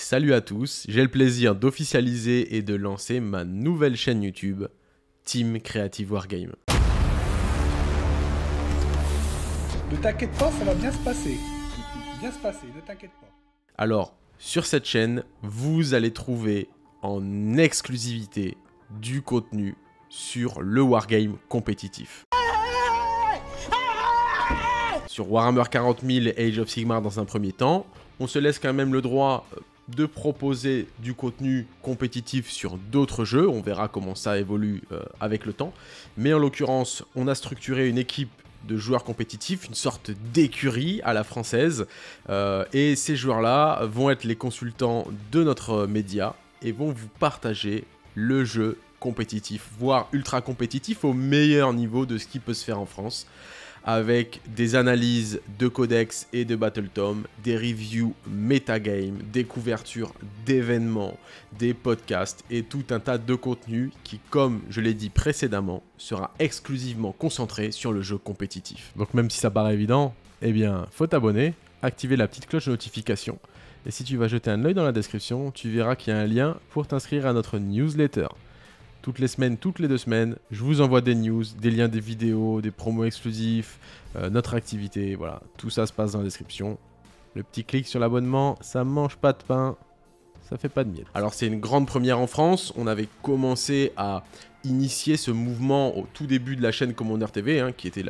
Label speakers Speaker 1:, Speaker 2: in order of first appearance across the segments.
Speaker 1: Salut à tous, j'ai le plaisir d'officialiser et de lancer ma nouvelle chaîne YouTube, Team Creative Wargame.
Speaker 2: Ne t'inquiète pas, ça va bien se passer. Bien se passer, ne t'inquiète pas.
Speaker 1: Alors, sur cette chaîne, vous allez trouver en exclusivité du contenu sur le Wargame compétitif. Sur Warhammer 40 000 et Age of Sigmar dans un premier temps, on se laisse quand même le droit de proposer du contenu compétitif sur d'autres jeux. On verra comment ça évolue avec le temps. Mais en l'occurrence, on a structuré une équipe de joueurs compétitifs, une sorte d'écurie à la française. Et ces joueurs-là vont être les consultants de notre média et vont vous partager le jeu compétitif, voire ultra compétitif au meilleur niveau de ce qui peut se faire en France, avec des analyses de codex et de battletome, des reviews metagame, des couvertures d'événements, des podcasts et tout un tas de contenus qui, comme je l'ai dit précédemment, sera exclusivement concentré sur le jeu compétitif. Donc même si ça paraît évident, eh bien, faut t'abonner, activer la petite cloche de notification. Et si tu vas jeter un œil dans la description, tu verras qu'il y a un lien pour t'inscrire à notre newsletter. Toutes les semaines, toutes les 2 semaines, je vous envoie des news, des liens des vidéos, des promos exclusifs, notre activité, voilà. Tout ça se passe dans la description. Le petit clic sur l'abonnement, ça mange pas de pain, ça fait pas de miel. Alors c'est une grande première en France, on avait commencé à initier ce mouvement au tout début de la chaîne Commander TV, qui était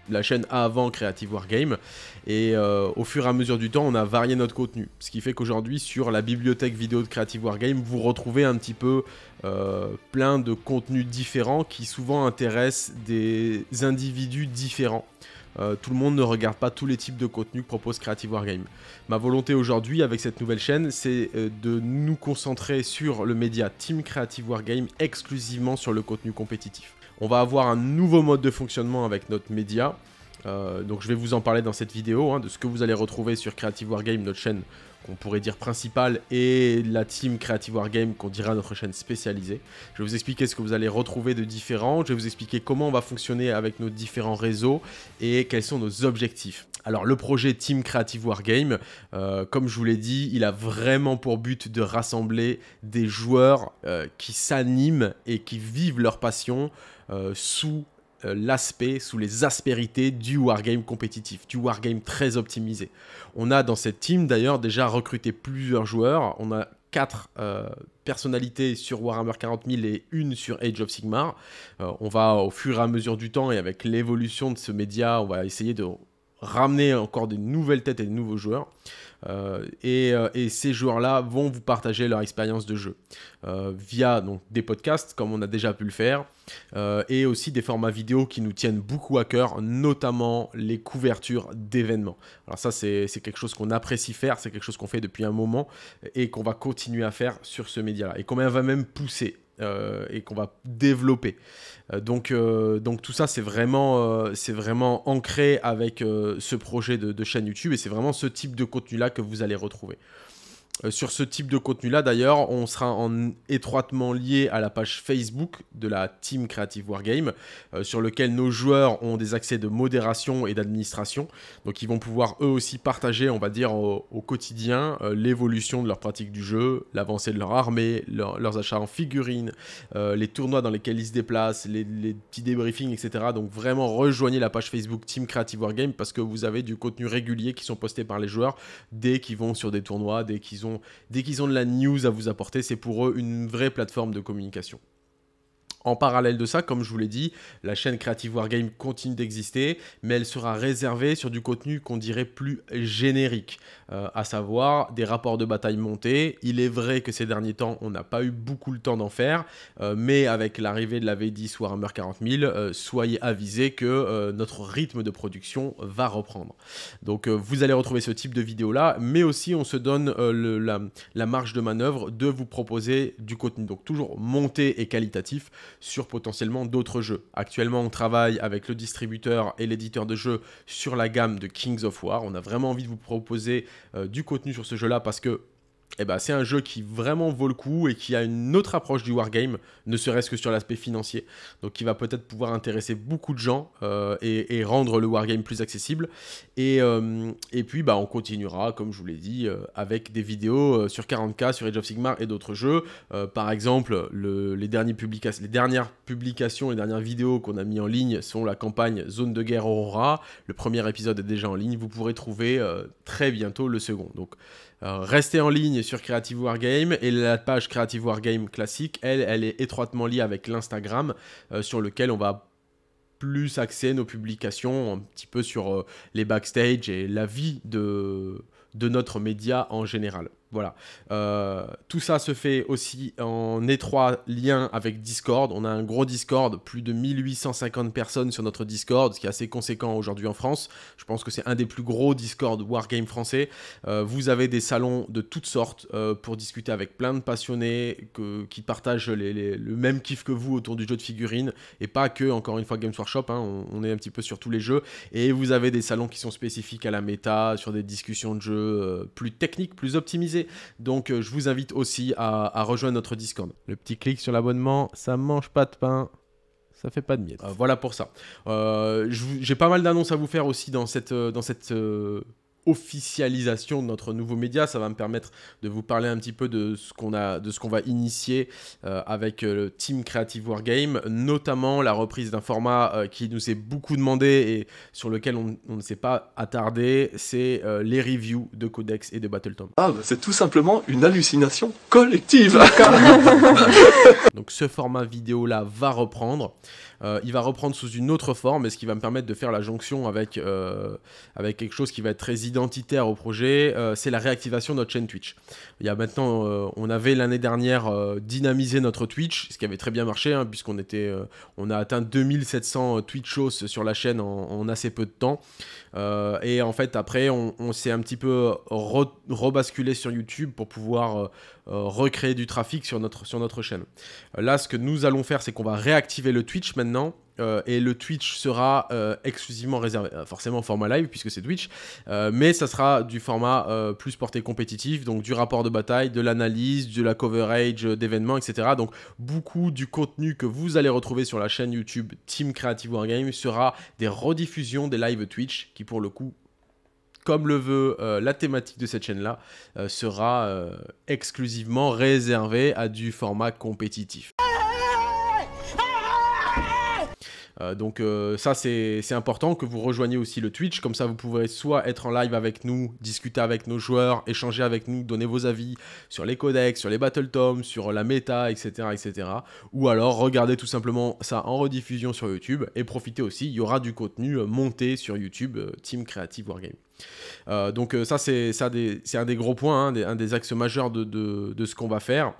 Speaker 1: la chaîne avant Creative Wargame, et au fur et à mesure du temps on a varié notre contenu, ce qui fait qu'aujourd'hui sur la bibliothèque vidéo de Creative Wargame vous retrouvez un petit peu plein de contenus différents qui souvent intéressent des individus différents. Tout le monde ne regarde pas tous les types de contenus que propose Creative Wargame. Ma volonté aujourd'hui avec cette nouvelle chaîne, c'est de nous concentrer sur le média Team Creative Wargame exclusivement sur le contenu compétitif. On va avoir un nouveau mode de fonctionnement avec notre média. Donc je vais vous en parler dans cette vidéo, de ce que vous allez retrouver sur Creative Wargame, notre chaîne qu'on pourrait dire principale, et la team Creative Wargame qu'on dira notre chaîne spécialisée. Je vais vous expliquer ce que vous allez retrouver de différent, je vais vous expliquer comment on va fonctionner avec nos différents réseaux et quels sont nos objectifs. Alors le projet Team Creative Wargame, comme je vous l'ai dit, il a vraiment pour but de rassembler des joueurs qui s'animent et qui vivent leur passion sous les aspérités du wargame compétitif, du wargame très optimisé. On a dans cette team d'ailleurs déjà recruté plusieurs joueurs, on a 4 personnalités sur Warhammer 40 000 et une sur Age of Sigmar. On va au fur et à mesure du temps et avec l'évolution de ce média, on va essayer de ramener encore des nouvelles têtes et de nouveaux joueurs. Et ces joueurs-là vont vous partager leur expérience de jeu via donc, des podcasts, comme on a déjà pu le faire, et aussi des formats vidéo qui nous tiennent beaucoup à cœur, notamment les couvertures d'événements. Alors ça, c'est quelque chose qu'on apprécie faire, c'est quelque chose qu'on fait depuis un moment et qu'on va continuer à faire sur ce média-là, et qu'on va même pousser. Et qu'on va développer. Donc tout ça, c'est vraiment ancré avec ce projet de chaîne YouTube, et c'est vraiment ce type de contenu-là que vous allez retrouver. Sur ce type de contenu-là, d'ailleurs, on sera étroitement lié à la page Facebook de la Team Creative Wargame, sur lequel nos joueurs ont des accès de modération et d'administration. Donc, ils vont pouvoir eux aussi partager, on va dire, au quotidien, l'évolution de leur pratique du jeu, l'avancée de leur armée, leurs achats en figurines, les tournois dans lesquels ils se déplacent, les petits débriefings, etc. Donc, vraiment, rejoignez la page Facebook Team Creative Wargame parce que vous avez du contenu régulier qui sont postés par les joueurs dès qu'ils vont sur des tournois, dès qu'ils ont de la news à vous apporter. C'est pour eux une vraie plateforme de communication. En parallèle de ça, comme je vous l'ai dit, la chaîne Creative Wargame continue d'exister, mais elle sera réservée sur du contenu qu'on dirait plus générique, à savoir des rapports de bataille montés. Il est vrai que ces derniers temps, on n'a pas eu beaucoup le temps d'en faire, mais avec l'arrivée de la V10 Warhammer 40 000, soyez avisés que notre rythme de production va reprendre. Donc vous allez retrouver ce type de vidéo-là, mais aussi on se donne la marge de manœuvre de vous proposer du contenu, donc toujours monté et qualitatif, sur potentiellement d'autres jeux. Actuellement, on travaille avec le distributeur et l'éditeur de jeux sur la gamme de Kings of War. On a vraiment envie de vous proposer du contenu sur ce jeu-là parce que eh ben, c'est un jeu qui vraiment vaut le coup et qui a une autre approche du wargame, ne serait-ce que sur l'aspect financier. Donc qui va peut-être pouvoir intéresser beaucoup de gens et rendre le wargame plus accessible. Et puis bah, on continuera, comme je vous l'ai dit, avec des vidéos sur 40K, sur Age of Sigmar et d'autres jeux. Par exemple, les dernières publications, les dernières vidéos qu'on a mis en ligne sont la campagne Zone de guerre Aurora. Le premier épisode est déjà en ligne. Vous pourrez trouver très bientôt le second. Donc restez en ligne sur Creative Wargame, et la page Creative Wargame classique, elle est étroitement liée avec l'Instagram sur lequel on va plus axer nos publications un petit peu sur les backstage et la vie de notre média en général. Voilà. Tout ça se fait aussi en étroit lien avec Discord. On a un gros Discord, plus de 1850 personnes sur notre Discord, ce qui est assez conséquent aujourd'hui en France. Je pense que c'est un des plus gros Discord Wargame français. Vous avez des salons de toutes sortes pour discuter avec plein de passionnés qui partagent le même kiff que vous autour du jeu de figurines, et pas que, encore une fois, Games Workshop, hein, on est un petit peu sur tous les jeux. Et vous avez des salons qui sont spécifiques à la méta, sur des discussions de jeux plus techniques, plus optimisées. Donc je vous invite aussi à rejoindre notre Discord. Le petit clic sur l'abonnement, ça mange pas de pain, ça fait pas de miettes. Voilà pour ça. J'ai pas mal d'annonces à vous faire aussi dans cette officialisation de notre nouveau média. Ça va me permettre de vous parler un petit peu de ce qu'on va initier avec le Team Creative Wargame, notamment la reprise d'un format qui nous est beaucoup demandé et sur lequel on ne s'est pas attardé, c'est les reviews de Codex et de Battletome.
Speaker 3: Ah, bah c'est tout simplement une hallucination collective.
Speaker 1: Donc ce format vidéo là va reprendre. Il va reprendre sous une autre forme, et ce qui va me permettre de faire la jonction avec quelque chose qui va être très identitaire au projet, c'est la réactivation de notre chaîne Twitch. Il y a maintenant, on avait l'année dernière dynamisé notre Twitch, ce qui avait très bien marché, hein, puisqu'on on a atteint 2700 Twitchos sur la chaîne en assez peu de temps. Et en fait, après, on s'est un petit peu rebasculé sur YouTube pour pouvoir recréer du trafic sur notre chaîne. Là, ce que nous allons faire, c'est qu'on va réactiver le Twitch maintenant. Et le Twitch sera exclusivement réservé, forcément en format live puisque c'est Twitch, mais ça sera du format plus porté compétitif, donc du rapport de bataille, de l'analyse, de la coverage d'événements, etc. Donc beaucoup du contenu que vous allez retrouver sur la chaîne YouTube Team Creative Wargame sera des rediffusions des live Twitch qui, pour le coup, comme le veut la thématique de cette chaîne-là, sera exclusivement réservée à du format compétitif. Donc ça c'est important que vous rejoigniez aussi le Twitch, comme ça vous pourrez soit être en live avec nous, discuter avec nos joueurs, échanger avec nous, donner vos avis sur les codex, sur les Battletomes, sur la méta, etc., etc. Ou alors regarder tout simplement ça en rediffusion sur YouTube et profiter aussi, il y aura du contenu monté sur YouTube Team Creative Wargame. Donc ça c'est un des gros points, hein, un des axes majeurs de ce qu'on va faire.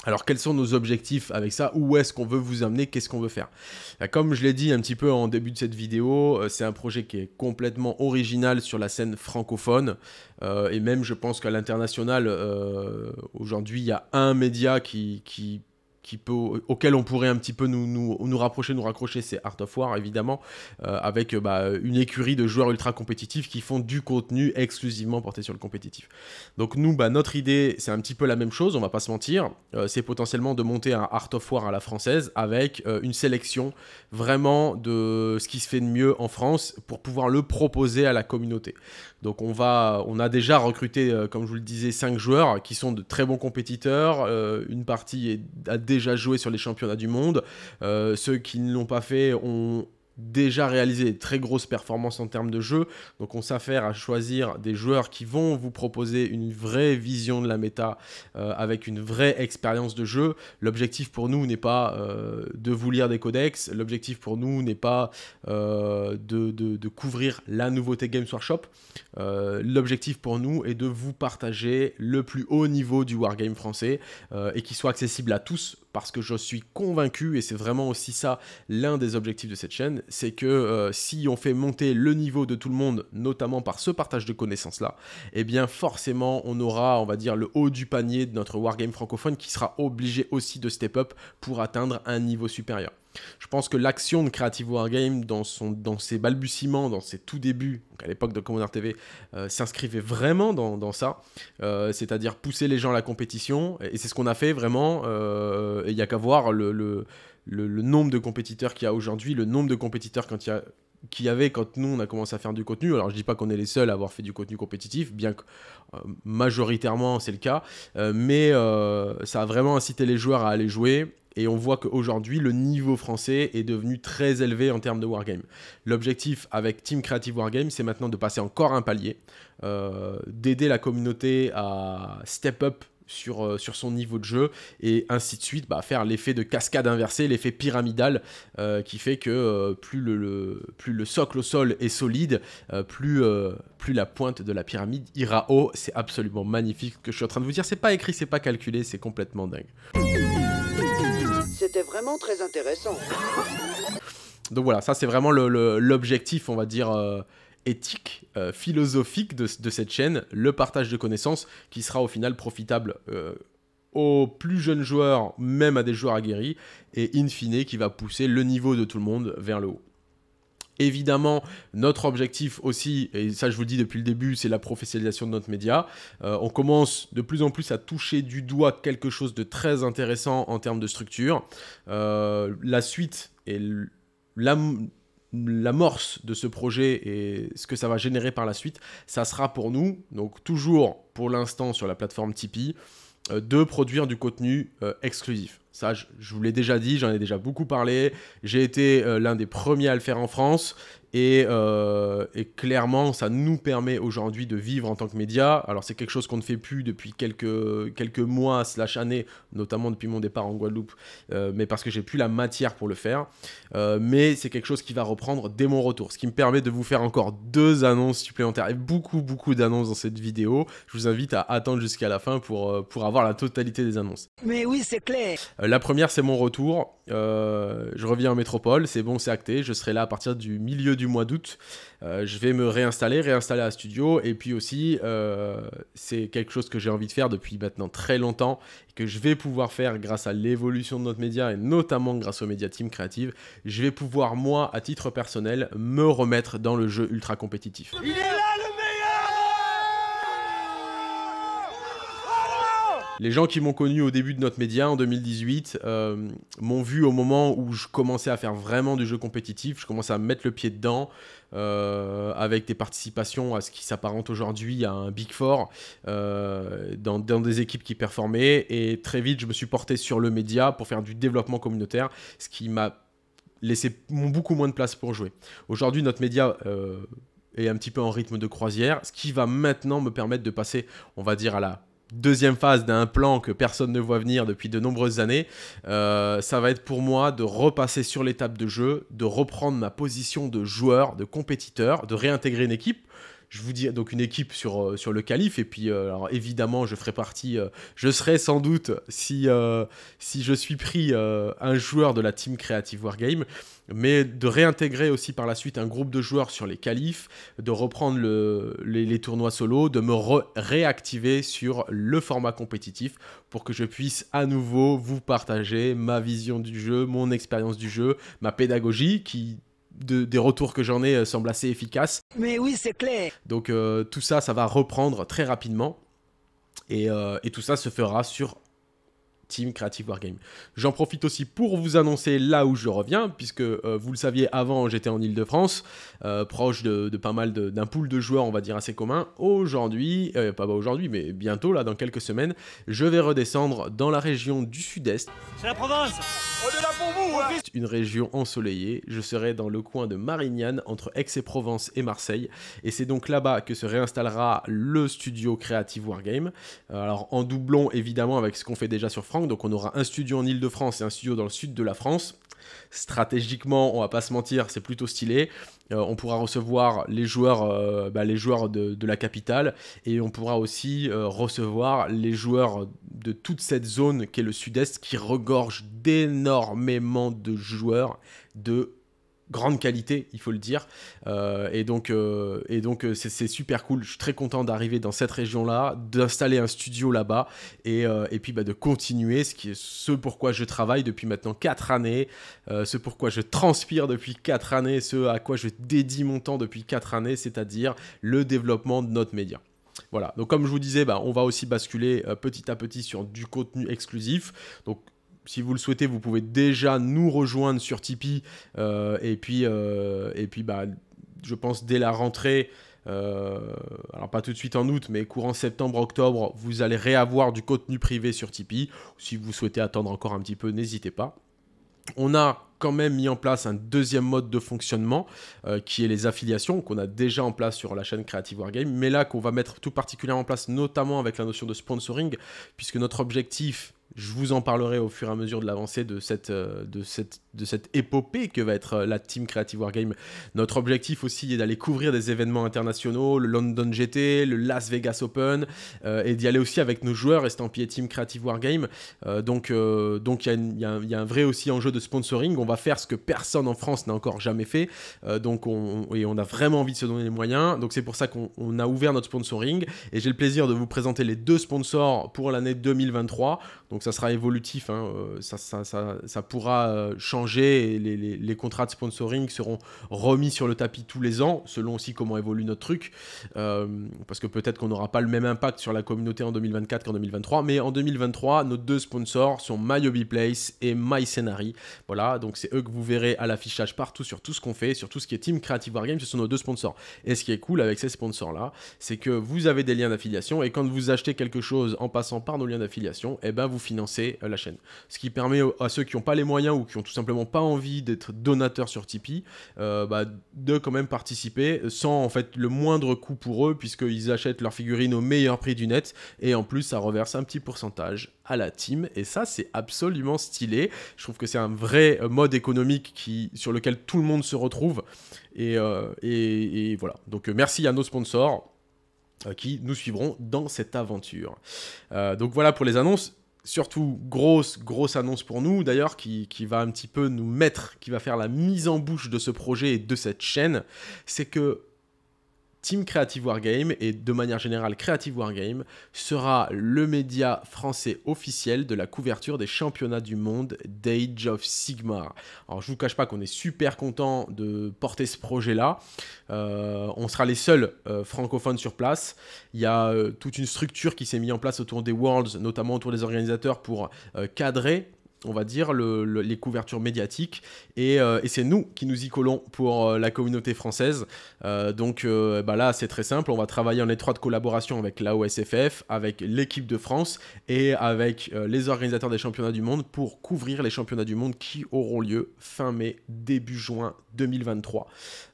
Speaker 1: Alors quels sont nos objectifs avec ça? Où est-ce qu'on veut vous amener? Qu'est-ce qu'on veut faire? Comme je l'ai dit un petit peu en début de cette vidéo, c'est un projet qui est complètement original sur la scène francophone. Et même je pense qu'à l'international, aujourd'hui il y a un média auquel on pourrait un petit peu nous rapprocher, nous raccrocher, c'est Art of War évidemment, avec une écurie de joueurs ultra compétitifs qui font du contenu exclusivement porté sur le compétitif. Donc nous, notre idée, c'est un petit peu la même chose, on va pas se mentir, c'est potentiellement de monter un Art of War à la française avec une sélection vraiment de ce qui se fait de mieux en France pour pouvoir le proposer à la communauté. Donc on a déjà recruté, comme je vous le disais, 5 joueurs qui sont de très bons compétiteurs, une partie a déjà joué sur les championnats du monde, ceux qui ne l'ont pas fait ont déjà réalisé des très grosses performances en termes de jeu, donc on s'affaire à choisir des joueurs qui vont vous proposer une vraie vision de la méta avec une vraie expérience de jeu. L'objectif pour nous n'est pas de vous lire des codex, l'objectif pour nous n'est pas de couvrir la nouveauté Games Workshop, l'objectif pour nous est de vous partager le plus haut niveau du wargame français et qui soit accessible à tous, parce que je suis convaincu, et c'est vraiment aussi ça l'un des objectifs de cette chaîne, c'est que si on fait monter le niveau de tout le monde, notamment par ce partage de connaissances-là, eh bien forcément on aura, on va dire, le haut du panier de notre wargame francophone qui sera obligé aussi de step up pour atteindre un niveau supérieur. Je pense que l'action de Creative Wargame, dans ses balbutiements, dans ses tout débuts, donc à l'époque de Commander TV, s'inscrivait vraiment dans ça, c'est-à-dire pousser les gens à la compétition, et c'est ce qu'on a fait vraiment, et il n'y a qu'à voir le nombre de compétiteurs qu'il y a aujourd'hui, le nombre de compétiteurs qu'il y avait quand nous on a commencé à faire du contenu. Alors je dis pas qu'on est les seuls à avoir fait du contenu compétitif, bien que majoritairement c'est le cas, mais ça a vraiment incité les joueurs à aller jouer. Et on voit qu'aujourd'hui, le niveau français est devenu très élevé en termes de wargame. L'objectif avec Team Creative Wargame, c'est maintenant de passer encore un palier, d'aider la communauté à step up sur son niveau de jeu, et ainsi de suite, faire l'effet de cascade inversée, l'effet pyramidal, qui fait que plus le socle au sol est solide, plus la pointe de la pyramide ira haut. C'est absolument magnifique ce que je suis en train de vous dire. C'est pas écrit, c'est pas calculé, c'est complètement dingue.
Speaker 4: C'était vraiment très intéressant.
Speaker 1: Donc voilà, ça c'est vraiment l'objectif, on va dire, éthique, philosophique de cette chaîne, le partage de connaissances qui sera au final profitable aux plus jeunes joueurs, même à des joueurs aguerris, et in fine qui va pousser le niveau de tout le monde vers le haut. Évidemment, notre objectif aussi, et ça je vous le dis depuis le début, c'est la professionnalisation de notre média. On commence de plus en plus à toucher du doigt quelque chose de très intéressant en termes de structure. La suite et l'amorce de ce projet et ce que ça va générer par la suite, ça sera pour nous, donc toujours pour l'instant sur la plateforme Tipeee, de produire du contenu exclusif. Ça, je vous l'ai déjà dit, j'en ai déjà beaucoup parlé. J'ai été l'un des premiers à le faire en France. Et clairement, ça nous permet aujourd'hui de vivre en tant que média. Alors, c'est quelque chose qu'on ne fait plus depuis quelques mois / années, notamment depuis mon départ en Guadeloupe, mais parce que j'ai plus la matière pour le faire. Mais c'est quelque chose qui va reprendre dès mon retour, ce qui me permet de vous faire encore 2 annonces supplémentaires et beaucoup d'annonces dans cette vidéo. Je vous invite à attendre jusqu'à la fin pour avoir la totalité des annonces.
Speaker 4: Mais oui, c'est clair.
Speaker 1: La première, c'est mon retour. Je reviens en métropole, c'est bon, c'est acté. Je serai là à partir du milieu du mois d'août. Je vais me réinstaller à studio. Et puis aussi, c'est quelque chose que j'ai envie de faire depuis maintenant très longtemps et que je vais pouvoir faire grâce à l'évolution de notre média et notamment grâce au média Team Creative. Je vais pouvoir, moi, à titre personnel, me remettre dans le jeu ultra compétitif.
Speaker 4: Il est là, le
Speaker 1: Les gens qui m'ont connu au début de notre média en 2018 m'ont vu au moment où je commençais à faire vraiment du jeu compétitif. Je commençais à mettre le pied dedans avec des participations à ce qui s'apparente aujourd'hui à un Big Four dans des équipes qui performaient. Et très vite, je me suis porté sur le média pour faire du développement communautaire, ce qui m'a laissé beaucoup moins de place pour jouer. Aujourd'hui, notre média est un petit peu en rythme de croisière, ce qui va maintenant me permettre de passer, on va dire, à la deuxième phase d'un plan que personne ne voit venir depuis de nombreuses années. Ça va être pour moi de repasser sur l'étape de jeu, de reprendre ma position de joueur, de compétiteur, de réintégrer une équipe. Je vous dis donc une équipe sur le qualif, et puis alors évidemment je ferai partie, je serai sans doute si je suis pris un joueur de la team Creative Wargame, mais de réintégrer aussi par la suite un groupe de joueurs sur les qualifs, de reprendre les tournois solo, de me réactiver sur le format compétitif pour que je puisse à nouveau vous partager ma vision du jeu, mon expérience du jeu, ma pédagogie qui... des retours que j'en ai semblent assez efficaces.
Speaker 4: Mais oui, c'est clair.
Speaker 1: Donc tout ça, ça va reprendre très rapidement. Et tout ça se fera sur Team Creative Wargame. J'en profite aussi pour vous annoncer là où je reviens, puisque vous le saviez avant, j'étais en Ile-de-France, proche de pas mal d'un pool de joueurs, on va dire, assez commun. Aujourd'hui, pas aujourd'hui, mais bientôt, là, dans quelques semaines, je vais redescendre dans la région du Sud-Est.
Speaker 5: C'est la province. On est là pour vous, hein.
Speaker 1: Une région ensoleillée. Je serai dans le coin de Marignane, entre Aix-et-Provence et Marseille. Et c'est donc là-bas que se réinstallera le studio Creative Wargame. Alors, en doublon, évidemment, avec ce qu'on fait déjà sur France. Donc on aura un studio en Ile-de-France et un studio dans le sud de la France. Stratégiquement, on va pas se mentir, c'est plutôt stylé. On pourra recevoir les joueurs de la capitale, et on pourra aussi recevoir les joueurs de toute cette zone qui est le sud-est, qui regorge d'énormément de joueurs de grande qualité, il faut le dire. Et donc c'est super cool. Je suis très content d'arriver dans cette région-là, d'installer un studio là-bas et puis de continuer ce pourquoi je travaille depuis maintenant 4 années, ce pourquoi je transpire depuis 4 années, ce à quoi je dédie mon temps depuis 4 années, c'est-à-dire le développement de notre média. Voilà, donc comme je vous disais, on va aussi basculer petit à petit sur du contenu exclusif. Donc si vous le souhaitez, vous pouvez déjà nous rejoindre sur Tipeee. Et puis, je pense dès la rentrée, alors pas tout de suite en août, mais courant septembre-octobre, vous allez réavoir du contenu privé sur Tipeee. Si vous souhaitez attendre encore un petit peu, n'hésitez pas. On a quand même mis en place un deuxième mode de fonctionnement qui est les affiliations qu'on a déjà en place sur la chaîne Creative Wargame, mais là qu'on va mettre tout particulièrement en place, notamment avec la notion de sponsoring, puisque notre objectif, je vous en parlerai au fur et à mesure de l'avancée de cette épopée que va être la team Creative Wargame. Notre objectif aussi est d'aller couvrir des événements internationaux, le London GT, le Las Vegas Open, et d'y aller aussi avec nos joueurs estampillés team Creative Wargame. Donc il y a un vrai aussi enjeu de sponsoring. On va faire ce que personne en France n'a encore jamais fait. On a vraiment envie de se donner les moyens. Donc c'est pour ça qu'on a ouvert notre sponsoring. Et j'ai le plaisir de vous présenter les 2 sponsors pour l'année 2023. Donc ça sera évolutif, hein. Ça pourra changer et les contrats de sponsoring seront remis sur le tapis tous les ans, selon aussi comment évolue notre truc, parce que peut-être qu'on n'aura pas le même impact sur la communauté en 2024 qu'en 2023, mais en 2023, nos 2 sponsors sont MyHobbyPlace et MyScenary. Voilà, donc c'est eux que vous verrez à l'affichage partout sur tout ce qu'on fait, sur tout ce qui est Team Creative Wargame, ce sont nos 2 sponsors. Et ce qui est cool avec ces sponsors-là, c'est que vous avez des liens d'affiliation et quand vous achetez quelque chose en passant par nos liens d'affiliation, vous financer la chaîne. Ce qui permet à ceux qui n'ont pas les moyens ou qui n'ont tout simplement pas envie d'être donateurs sur Tipeee, de quand même participer sans en fait le moindre coût pour eux, puisqu'ils achètent leurs figurines au meilleur prix du net, et en plus ça reverse un petit pourcentage à la team, et ça c'est absolument stylé. Je trouve que c'est un vrai mode économique sur lequel tout le monde se retrouve, et voilà. Donc merci à nos sponsors qui nous suivront dans cette aventure. Donc voilà pour les annonces. Surtout, grosse annonce pour nous, d'ailleurs, qui va un petit peu nous mettre, qui va faire la mise en bouche de ce projet et de cette chaîne, c'est que Team Creative Wargame, et de manière générale Creative Wargame, sera le média français officiel de la couverture des championnats du monde d'Age of Sigmar. Alors je vous cache pas qu'on est super content de porter ce projet-là. On sera les seuls francophones sur place. Il y a toute une structure qui s'est mise en place autour des Worlds, notamment autour des organisateurs, pour cadrer, on va dire, les couvertures médiatiques, et c'est nous qui nous y collons pour la communauté française. Donc là c'est très simple, on va travailler en étroite collaboration avec l'AOSFF, avec l'équipe de France et avec les organisateurs des championnats du monde pour couvrir les championnats du monde qui auront lieu fin mai, début juin 2023.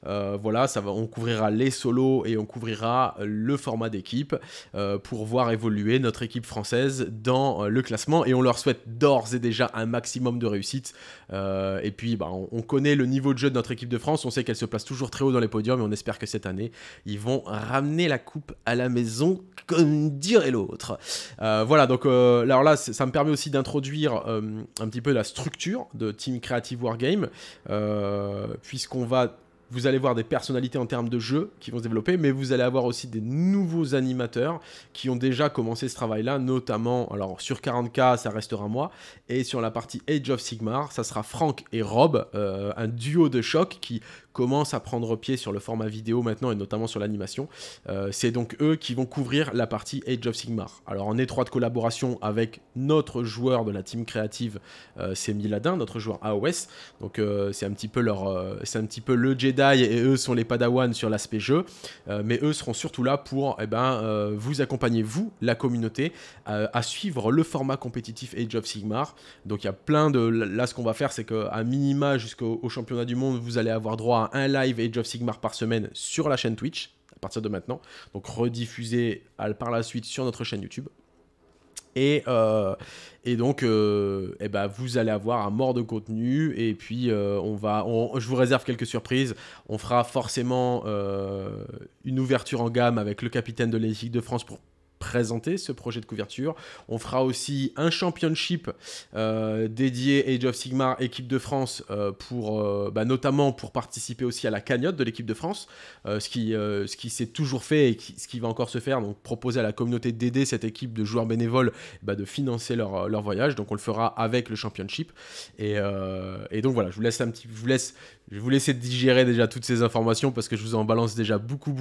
Speaker 1: Voilà, on couvrira les solos et on couvrira le format d'équipe pour voir évoluer notre équipe française dans le classement, et on leur souhaite d'ores et déjà un maximum de réussite. Et puis on connaît le niveau de jeu de notre équipe de France, on sait qu'elle se place toujours très haut dans les podiums, et on espère que cette année ils vont ramener la coupe à la maison, comme dirait l'autre. Voilà, donc alors là ça me permet aussi d'introduire un petit peu la structure de Team Creative Wargame, vous allez voir des personnalités en termes de jeu qui vont se développer, mais vous allez avoir aussi des nouveaux animateurs qui ont déjà commencé ce travail-là, notamment, alors sur 40K, ça restera moi, et sur la partie Age of Sigmar, ça sera Franck et Rob, un duo de choc qui commence à prendre pied sur le format vidéo maintenant, et notamment sur l'animation. C'est donc eux qui vont couvrir la partie Age of Sigmar. Alors en étroite collaboration avec notre joueur de la team créative, c'est Miladin, notre joueur AOS. Donc c'est un petit peu le Jedi, et eux sont les Padawan sur l'aspect jeu. Mais eux seront surtout là pour vous accompagner, vous, la communauté, à suivre le format compétitif Age of Sigmar. Donc il y a plein de... Là, ce qu'on va faire, c'est qu'à minima, jusqu'au championnat du monde, vous allez avoir droit à un live Age of Sigmar par semaine sur la chaîne Twitch, à partir de maintenant. Donc rediffusé par la suite sur notre chaîne YouTube. Et donc, vous allez avoir un mort de contenu, et puis je vous réserve quelques surprises. On fera forcément une ouverture en gamme avec le capitaine de l'équipe de France pour présenter ce projet de couverture. On fera aussi un championship dédié Age of Sigmar équipe de France notamment pour participer aussi à la cagnotte de l'équipe de France, ce qui s'est toujours fait et ce qui va encore se faire, donc proposer à la communauté d'aider cette équipe de joueurs bénévoles de financer leur voyage. Donc on le fera avec le championship et donc voilà, je vais vous laisser digérer déjà toutes ces informations parce que je vous en balance déjà beaucoup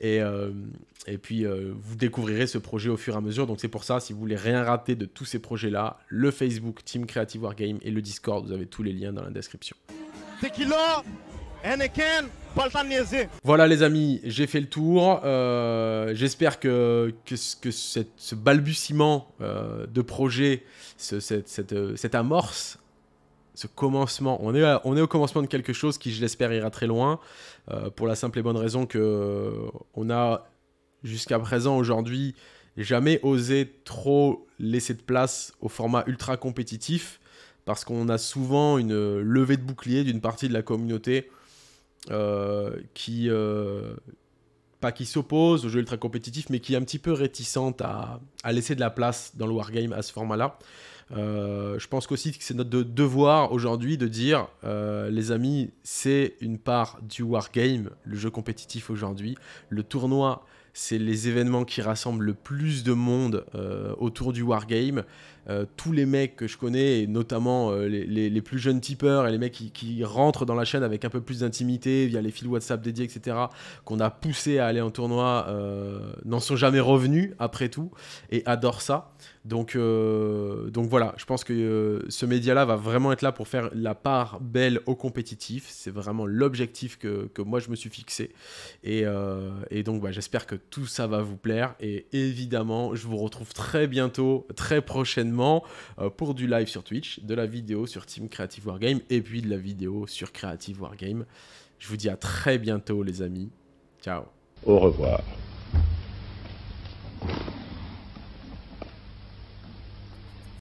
Speaker 1: et puis vous découvrirez ce projet au fur et à mesure. Donc c'est pour ça, si vous voulez rien rater de tous ces projets-là, le Facebook Team Creative Wargame et le Discord, vous avez tous les liens dans la description.
Speaker 5: Tequila, Heineken, pas le temps de niaiser.
Speaker 1: Voilà les amis, j'ai fait le tour. J'espère que ce balbutiement de projet, cette amorce, ce commencement, on est au commencement de quelque chose qui, je l'espère, ira très loin, pour la simple et bonne raison que on a jusqu'à présent, aujourd'hui, jamais osé trop laisser de place au format ultra compétitif, parce qu'on a souvent une levée de bouclier d'une partie de la communauté qui s'oppose au jeu ultra compétitif, mais qui est un petit peu réticente à laisser de la place dans le wargame à ce format-là. Je pense qu'aussi que c'est notre devoir aujourd'hui de dire les amis, c'est une part du wargame, le jeu compétitif aujourd'hui. Le tournoi, c'est les événements qui rassemblent le plus de monde autour du wargame. Tous les mecs que je connais, et notamment les plus jeunes tipeurs et les mecs qui rentrent dans la chaîne avec un peu plus d'intimité via les fils WhatsApp dédiés, etc., qu'on a poussé à aller en tournoi, n'en sont jamais revenus après tout et adorent ça. Donc voilà, je pense que ce média-là va vraiment être là pour faire la part belle au compétitif. C'est vraiment l'objectif que moi je me suis fixé. Et donc j'espère que tout ça va vous plaire. Et évidemment, je vous retrouve très bientôt, très prochainement, pour du live sur Twitch, de la vidéo sur Team Creative Wargame et puis de la vidéo sur Creative Wargame. Je vous dis à très bientôt les amis. Ciao.
Speaker 6: Au revoir.